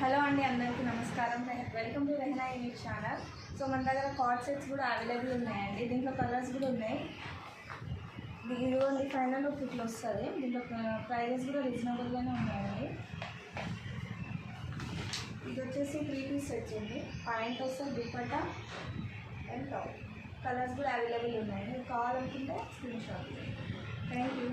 Hello అండి, అందరికీ నమస్కారం. Welcome to Rehana unique channel. So మన దగ్గర కార్డ్ సెట్స్ కూడా అవైలబుల్ ఉన్నాయండి. దీంట్లో కలర్స్ కూడా ఉన్నాయి. ఇదిగోండి ఫైనల్ లుక్ ఇట్లా వస్తుంది. దీంట్లో ప్రైజెస్ కూడా రీజనబుల్గానే ఉన్నాయండి. ఇది వచ్చేసి 3 పీస్ సెట్స్ ఉంది. పాయింట్ వస్తుంది, దుపట్టా అండ్ టాప్. కలర్స్ కూడా అవైలబుల్ ఉన్నాయి. మీకు కావాలనుకుంటే స్క్రీన్ షాట్. Thank you.